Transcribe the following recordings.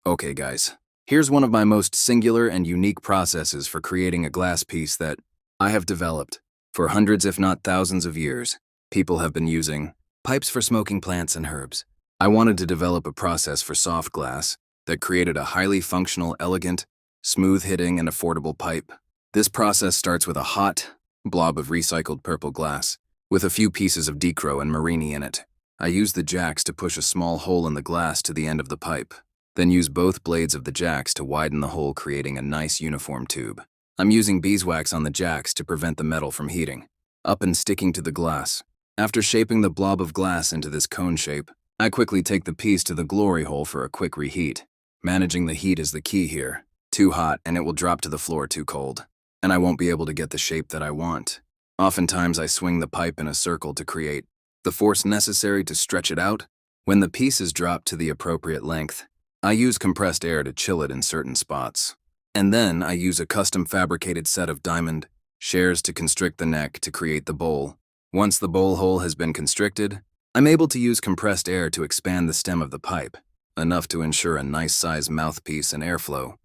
Okay, guys. Here's one of my most singular and unique processes for creating a glass piece that I have developed. For hundreds, if not thousands of years, people have been using pipes for smoking plants and herbs. I wanted to develop a process for soft glass that created a highly functional, elegant, smooth-hitting, and affordable pipe. This process starts with a hot blob of recycled purple glass, with a few pieces of Decro and Marini in it. I use the jacks to push a small hole in the glass to the end of the pipe, then use both blades of the jacks to widen the hole, creating a nice uniform tube. I'm using beeswax on the jacks to prevent the metal from heating up and sticking to the glass. After shaping the blob of glass into this cone shape, I quickly take the piece to the glory hole for a quick reheat. Managing the heat is the key here. Too hot and it will drop to the floor. Too cold, and I won't be able to get the shape that I want. Oftentimes I swing the pipe in a circle to create the force necessary to stretch it out. When the piece is dropped to the appropriate length, I use compressed air to chill it in certain spots. And then I use a custom fabricated set of diamond shares to constrict the neck to create the bowl. Once the bowl hole has been constricted, I'm able to use compressed air to expand the stem of the pipe, enough to ensure a nice size mouthpiece and airflow.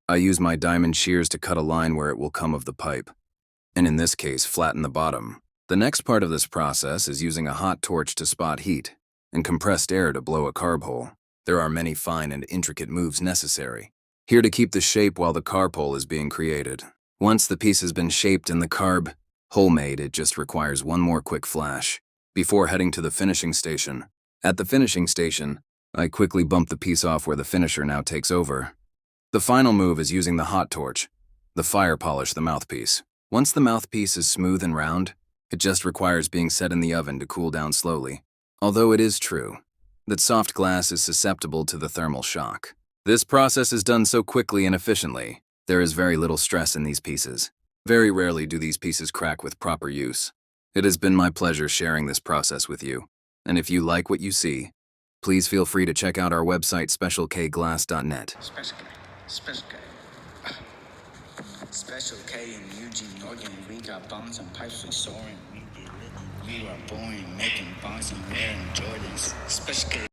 I use my diamond shears to cut a line where it will come of the pipe, and in this case, flatten the bottom. The next part of this process is using a hot torch to spot heat and compressed air to blow a carb hole. There are many fine and intricate moves necessary here to keep the shape while the carb hole is being created. Once the piece has been shaped and the carb hole made, it just requires one more quick flash before heading to the finishing station. At the finishing station, I quickly bump the piece off where the finisher now takes over. The final move is using the hot torch, the fire polish the mouthpiece. Once the mouthpiece is smooth and round, it just requires being set in the oven to cool down slowly. Although it is true that soft glass is susceptible to the thermal shock, this process is done so quickly and efficiently, there is very little stress in these pieces. Very rarely do these pieces crack with proper use. It has been my pleasure sharing this process with you, and if you like what you see, please feel free to check out our website specialkglass.net. Special K. Special K. Special K in Eugene, Oregon. We got bombs and pipes with soaring. We get lit. We are born making bonds and wearing Jordans. Special K.